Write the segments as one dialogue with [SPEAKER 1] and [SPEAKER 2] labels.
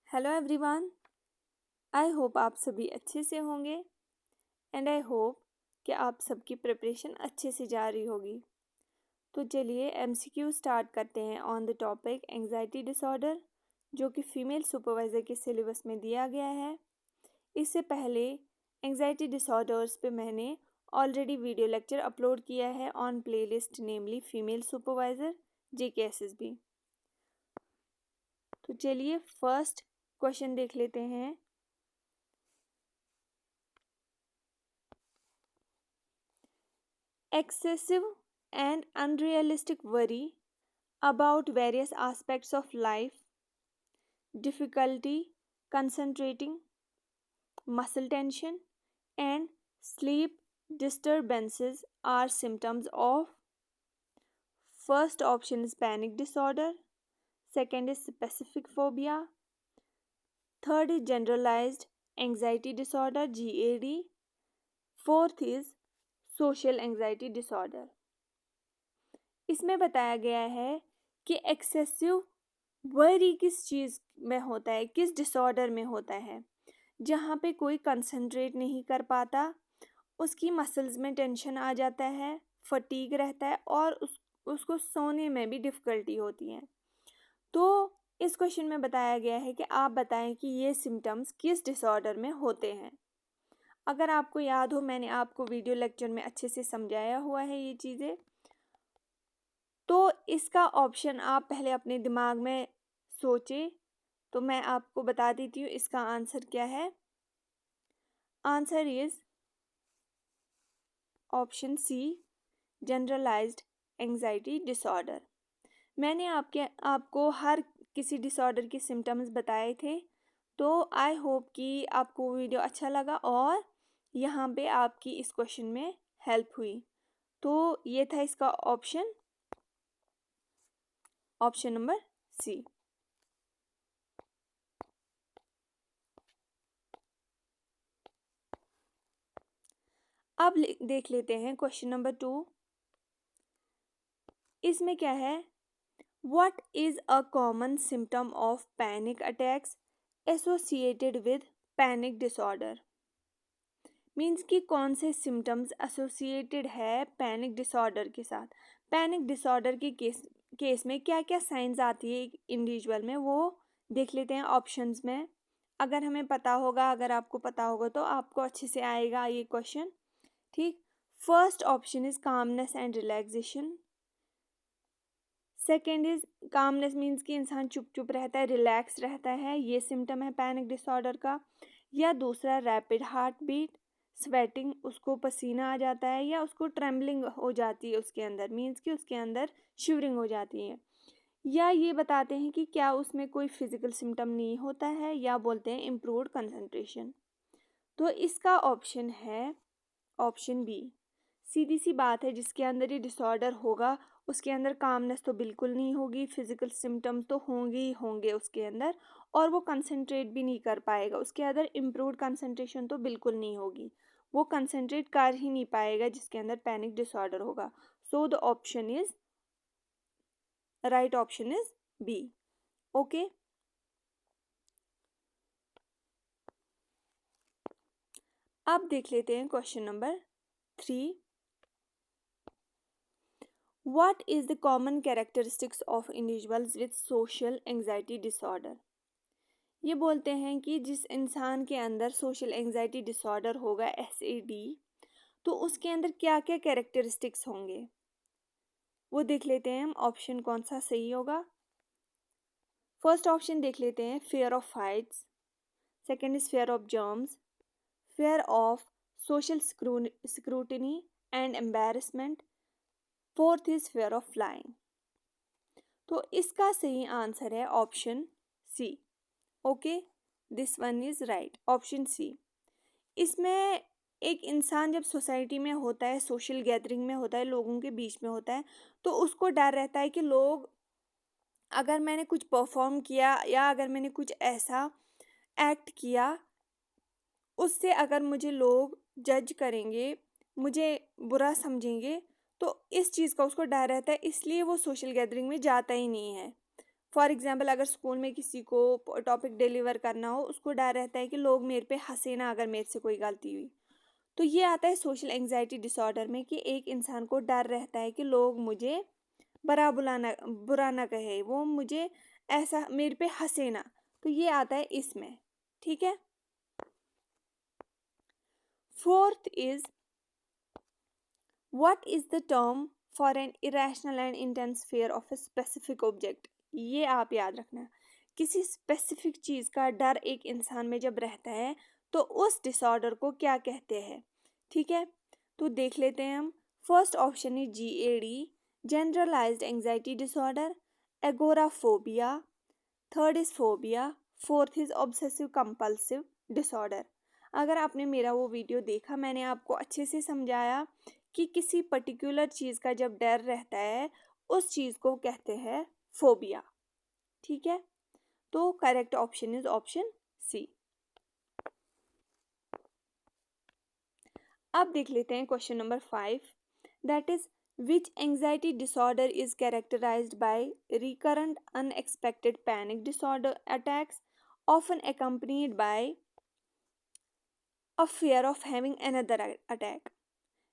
[SPEAKER 1] Hello everyone. I hope आप सभी अच्छे से होंगे एंड आई होप कि आप सबकी प्रिपरेशन अच्छे से जा रही होगी। तो चलिए एमसीक्यू स्टार्ट करते हैं on the topic anxiety disorder, जो कि फीमेल सुपरवाइज़र के सिलेबस में दिया गया है। इससे पहले एंजाइटी डिसऑर्डर्स पे मैंने ऑलरेडी वीडियो लेक्चर अपलोड किया है on playlist namely female supervisor JKSSB। तो चलिए फर्स्ट क्वेश्चन देख लेते हैं। Excessive and unrealistic worry about various aspects of life, difficulty concentrating, muscle tension, and sleep disturbances are symptoms of. First option is panic disorder, second is specific phobia, third is generalized anxiety disorder GAD, fourth is social anxiety disorder। इसमें बताया गया है कि excessive worry किस चीज़ में होता है, किस डिसऑर्डर में होता है, जहाँ पे कोई कंसंट्रेट नहीं कर पाता, उसकी मसल्स में टेंशन आ जाता है, फटीग रहता है और उसको सोने में भी डिफ़िकल्टी होती है। तो इस क्वेश्चन में बताया गया है कि आप बताएं कि ये सिम्टम्स किस डिसऑर्डर में होते हैं। अगर आपको याद हो, मैंने आपको वीडियो लेक्चर में अच्छे से समझाया हुआ है ये चीज़ें। तो इसका ऑप्शन आप पहले अपने दिमाग में सोचें, तो मैं आपको बता देती हूँ इसका आंसर क्या है। Answer is option C, generalized anxiety disorder. मैंने आपको हर किसी डिसऑर्डर के सिम्टम्स बताए थे। तो आई होप कि आपको वीडियो अच्छा लगा और यहाँ पे आपकी इस क्वेश्चन में हेल्प हुई। तो ये था इसका ऑप्शन नंबर सी। अब देख लेते हैं क्वेश्चन नंबर 2। इसमें क्या है, what is a common symptom of panic attacks associated with panic disorder. Means कि कौन से सिम्टम्स एसोसिएटेड है पैनिक डिसऑर्डर के साथ। पैनिक डिसऑर्डर के केस में क्या क्या साइंस आती है इंडिविजुअल में, वो देख लेते हैं ऑप्शंस में। अगर हमें पता होगा, अगर आपको पता होगा तो आपको अच्छे से आएगा ये क्वेश्चन। ठीक, first option is calmness and relaxation. Second is calmness means कि इंसान चुप चुप रहता है, रिलैक्स रहता है, ये सिम्टम है पैनिक डिसऑर्डर का। या दूसरा रैपिड हार्ट बीट, स्वेटिंग, उसको पसीना आ जाता है या उसको ट्रेम्बलिंग हो जाती है उसके अंदर, मीन्स कि उसके अंदर शिवरिंग हो जाती है। या ये बताते हैं कि क्या उसमें कोई फिजिकल सिम्टम नहीं होता है, या बोलते हैं इम्प्रूव्ड कंसंट्रेशन। तो इसका ऑप्शन है ऑप्शन बी। सीधी सी बात है, जिसके अंदर ये डिसऑर्डर होगा उसके अंदर कामनेस तो बिल्कुल नहीं होगी, फिजिकल सिम्टम्स तो होंगे ही होंगे उसके अंदर, और वो कंसंट्रेट भी नहीं कर पाएगा। उसके अंदर इम्प्रूव्ड कंसंट्रेशन तो बिल्कुल नहीं होगी, वो कंसंट्रेट कर ही नहीं पाएगा जिसके अंदर पैनिक डिसऑर्डर होगा। So the option is right, option is B. Okay, अब देख लेते हैं question number 3। What is the common characteristics of individuals with social anxiety disorder? ये बोलते हैं कि जिस इंसान के अंदर सोशल एंजाइटी डिसऑर्डर होगा SAD, तो उसके अंदर क्या क्या कैरेक्टरिस्टिक्स होंगे, वो देख लेते हैं हम ऑप्शन कौन सा सही होगा। फर्स्ट ऑप्शन देख लेते हैं, fear of heights. Second is fear of germs, fear of social scrutiny and embarrassment, fourth is fear of flying. तो इसका सही आंसर है option C. Okay, this one is right, option C. इसमें एक इंसान जब सोसाइटी में होता है, सोशल गैदरिंग में होता है, लोगों के बीच में होता है, तो उसको डर रहता है कि लोग, अगर मैंने कुछ परफॉर्म किया या अगर मैंने कुछ ऐसा एक्ट किया, उससे अगर मुझे लोग जज करेंगे, मुझे बुरा समझेंगे, तो इस चीज़ का उसको डर रहता है, इसलिए वो सोशल गैदरिंग में जाता ही नहीं है। फॉर एग्जाम्पल अगर स्कूल में किसी को टॉपिक डिलीवर करना हो, उसको डर रहता है कि लोग मेरे पे हंसे ना अगर मेरे से कोई गलती हुई। तो ये आता है सोशल एंग्जाइटी डिसऑर्डर में कि एक इंसान को डर रहता है कि लोग मुझे बुरा ना कहे, वो मुझे ऐसा मेरे पे हंसे ना। तो ये आता है इसमें। ठीक है। Fourth is what is the term for an irrational and intense fear of a specific object. ये आप याद रखना, किसी स्पेसिफिक चीज का डर एक इंसान में जब रहता है तो उस डिसऑर्डर को क्या कहते हैं। ठीक है, तो देख लेते हैं हम। First option is GAD, generalized anxiety disorder, agoraphobia. Third is phobia. Fourth is obsessive compulsive disorder. अगर आपने मेरा वो वीडियो देखा, मैंने आपको अच्छे से समझाया कि किसी पर्टिकुलर चीज़ का जब डर रहता है उस चीज़ को कहते हैं फोबिया। ठीक है, तो correct option is option C. अब देख लेते हैं question number 5, that is which anxiety disorder is characterized by recurrent unexpected panic disorder attacks often accompanied by a fear of having another attack।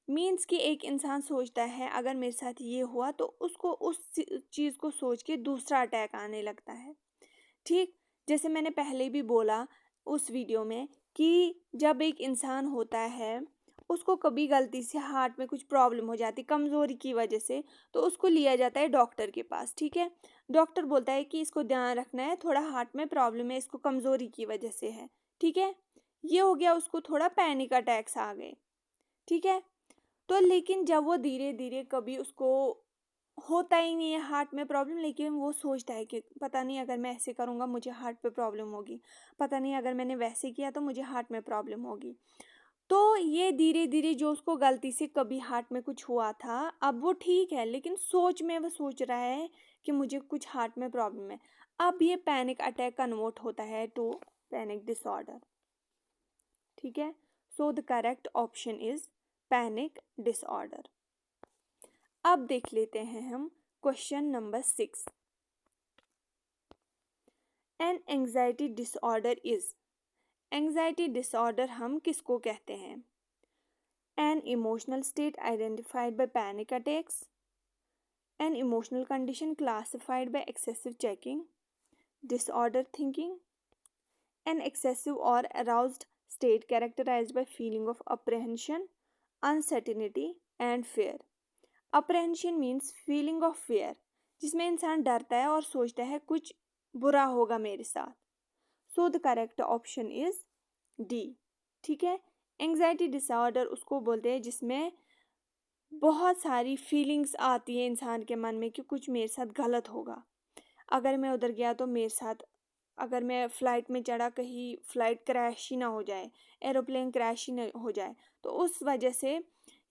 [SPEAKER 1] Means कि एक इंसान सोचता है अगर मेरे साथ ये हुआ तो उसको उस चीज़ को सोच के दूसरा अटैक आने लगता है। ठीक, जैसे मैंने पहले भी बोला उस वीडियो में कि जब एक इंसान होता है उसको कभी गलती से हार्ट में कुछ प्रॉब्लम हो जाती कमज़ोरी की वजह से, तो उसको लिया जाता है डॉक्टर के पास। ठीक है, डॉक्टर बोलता है कि इसको ध्यान रखना है, थोड़ा हार्ट में प्रॉब्लम है, इसको कमज़ोरी की वजह से है। ठीक है, ये हो गया, उसको थोड़ा पैनिक अटैक्स आ गए। ठीक है, तो लेकिन जब वो धीरे धीरे कभी उसको होता ही नहीं है हार्ट में प्रॉब्लम, लेकिन वो सोचता है कि पता नहीं अगर मैं ऐसे करूँगा मुझे हार्ट पे प्रॉब्लम होगी, पता नहीं अगर मैंने वैसे किया तो मुझे हार्ट में प्रॉब्लम होगी। तो ये धीरे धीरे जो उसको गलती से कभी हार्ट में कुछ हुआ था, अब वो ठीक है लेकिन सोच में वो सोच रहा है कि मुझे कुछ हार्ट में प्रॉब्लम है। अब ये पैनिक अटैक कन्वर्ट होता है टू पैनिक डिसऑर्डर। ठीक है, so the correct option is panic disorder. अब देख लेते हैं हम question number 6, an anxiety disorder is. Anxiety disorder हम किसको कहते हैं? An emotional state identified by panic attacks, an emotional condition classified by excessive checking, disorder thinking, an excessive और aroused state characterised by feeling of apprehension, uncertainty and fear. Apprehension means feeling of fear, जिसमें इंसान डरता है और सोचता है कुछ बुरा होगा मेरे साथ। सो the correct option is D. ठीक है, एंग्जाइटी डिसऑर्डर उसको बोलते हैं जिसमें बहुत सारी फीलिंग्स आती है इंसान के मन में कि कुछ मेरे साथ गलत होगा, अगर मैं उधर गया तो मेरे साथ, अगर मैं फ़्लाइट में चढ़ा कहीं फ़्लाइट क्रैश ही ना हो जाए, एरोप्लेन क्रैश ही ना हो जाए, तो उस वजह से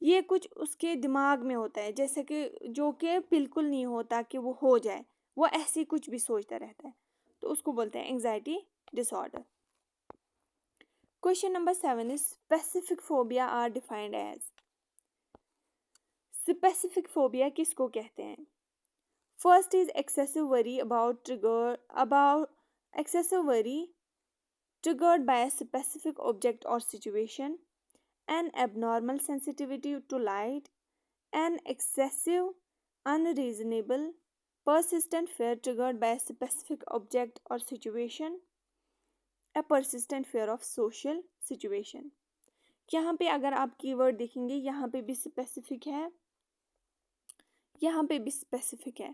[SPEAKER 1] ये कुछ उसके दिमाग में होता है, जैसे कि जो कि बिल्कुल नहीं होता कि वो हो जाए, वो ऐसे कुछ भी सोचता रहता है, तो उसको बोलते हैं anxiety disorder. Question number 7 is specific phobia are defined as. Specific phobia किसको कहते हैं? First is excessive worry about excessive worry triggered by a specific object or situation, an abnormal sensitivity to light, an excessive, unreasonable, persistent fear triggered by a specific object or situation, a persistent fear of social situation। यहाँ पे अगर आप keyword देखेंगे, यहाँ पे भी specific है, यहाँ पे भी स्पेसिफिक है,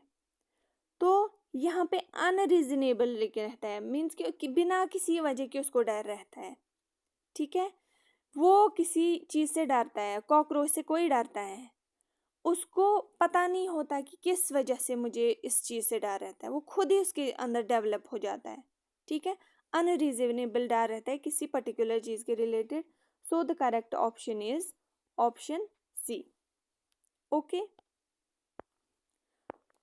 [SPEAKER 1] तो यहाँ पे अनरीजनेबल लेके रहता है, मीन्स कि बिना किसी वजह के उसको डर रहता है। ठीक है, वो किसी चीज़ से डरता है, कॉकरोच से कोई डरता है, उसको पता नहीं होता कि किस वजह से मुझे इस चीज़ से डर रहता है, वो खुद ही उसके अंदर डेवलप हो जाता है। ठीक है, अनरीजनेबल डर रहता है किसी पर्टिकुलर चीज़ के related. So the correct option is option C. Okay,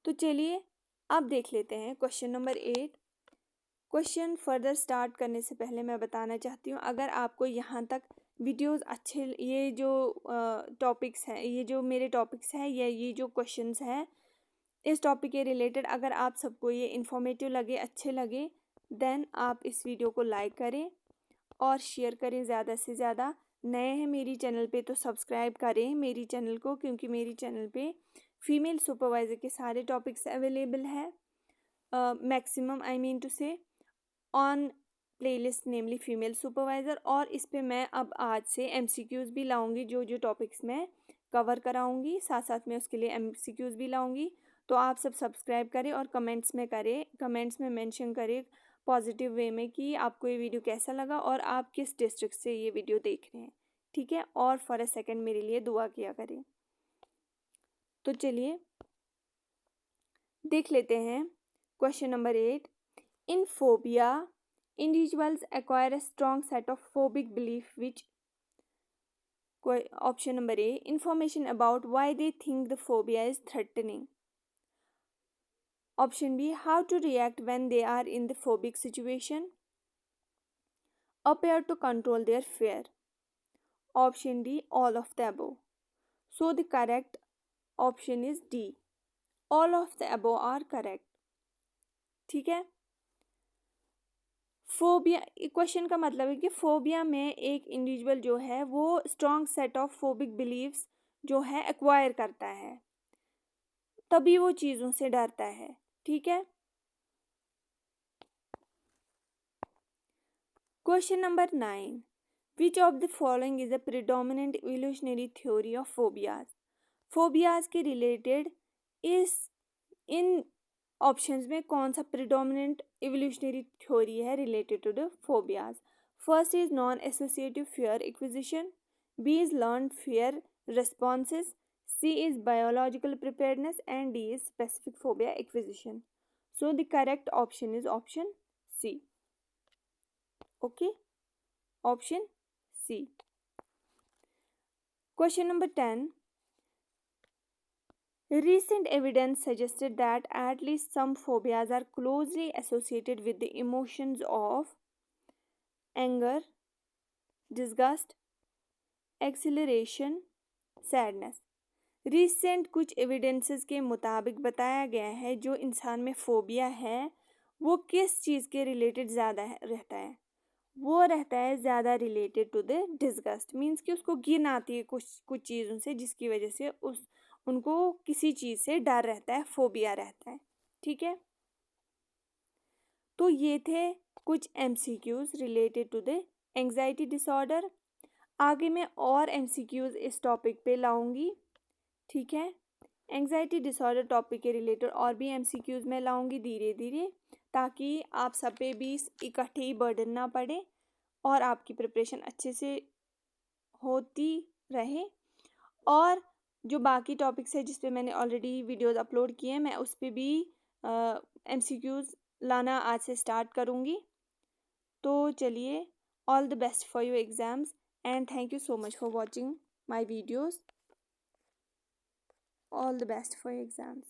[SPEAKER 1] तो चलिए अब देख लेते हैं question number 8। Question further start करने से पहले मैं बताना चाहती हूँ, अगर आपको यहाँ तक वीडियोस अच्छे, ये जो टॉपिक्स हैं, ये जो मेरे टॉपिक्स हैं या ये जो क्वेश्चंस हैं, इस टॉपिक के रिलेटेड अगर आप सबको ये इन्फॉर्मेटिव लगे, अच्छे लगे, देन आप इस वीडियो को लाइक करें और शेयर करें ज़्यादा से ज़्यादा। नए हैं मेरी चैनल पे तो सब्सक्राइब करें मेरी चैनल को, क्योंकि मेरी चैनल पे फीमेल सुपरवाइज़र के सारे टॉपिक्स अवेलेबल है, मैक्सिमम आई मीन टू से on playlist namely female supervisor. और इस पे मैं अब आज से MCQs भी लाऊंगी, जो जो टॉपिक्स मैं कवर कराऊंगी साथ साथ में उसके लिए MCQs भी लाऊंगी। तो आप सब सब्सक्राइब करें और कमेंट्स में मेंशन करें पॉजिटिव वे में कि आपको ये वीडियो कैसा लगा और आप किस डिस्ट्रिक्ट से ये वीडियो देख रहे हैं, ठीक है। और फॉर अ सेकेंड मेरे लिए दुआ किया करें। तो चलिए देख लेते हैं question number 8। In phobia, individuals acquire a strong set of phobic belief which option number A, information about why they think the phobia is threatening. Option B, how to react when they are in the phobic situation. Appear to control their fear. Option D, all of the above. So the correct option is D. All of the above are correct. ठीक है। Phobia question का मतलब है कि phobia में एक individual जो है वो strong set of phobic believes जो है एक्वायर करता है, तभी वो चीज़ों से डरता है, ठीक है। Question number 9, which of the following is a predominant evolutionary theory of phobias. Phobias के रिलेटेड इस इन ऑप्शंस में कौन सा प्रिडोमिनेंट इवोल्यूशनरी थ्योरी है related to the phobias. First is non associative fear acquisition, B is learn fear responses, C is biological preparedness, and D is specific phobia acquisition. So the correct option is option C. Okay, option C. Question number 10. Recent evidence suggested that at least some phobias are closely associated with the emotions of anger, disgust, exhilaration, sadness. Recent कुछ evidences के मुताबिक बताया गया है जो इंसान में phobia है वो किस चीज़ के रिलेटेड ज़्यादा रहता है, वो रहता है ज़्यादा related to the disgust. Means कि उसको घिन आती है कुछ चीज़ों से, जिसकी वजह से उनको किसी चीज़ से डर रहता है, फोबिया रहता है, ठीक है। तो ये थे कुछ MCQs related to the anxiety disorder. आगे मैं और MCQs इस टॉपिक पे लाऊंगी, ठीक है। एंग्जाइटी डिसऑर्डर टॉपिक के रिलेटेड और भी MCQs मैं लाऊंगी धीरे धीरे, ताकि आप सब पे भी इकट्ठे ही बर्डन ना पड़े और आपकी प्रिपरेशन अच्छे से होती रहे। और जो बाकी टॉपिक्स है जिस पे मैंने ऑलरेडी वीडियोस अपलोड किए हैं, मैं उस पर भी MCQs लाना आज से स्टार्ट करूँगी। तो चलिए, all the best for your exams and thank you so much for watching my videos. All the best for your exams.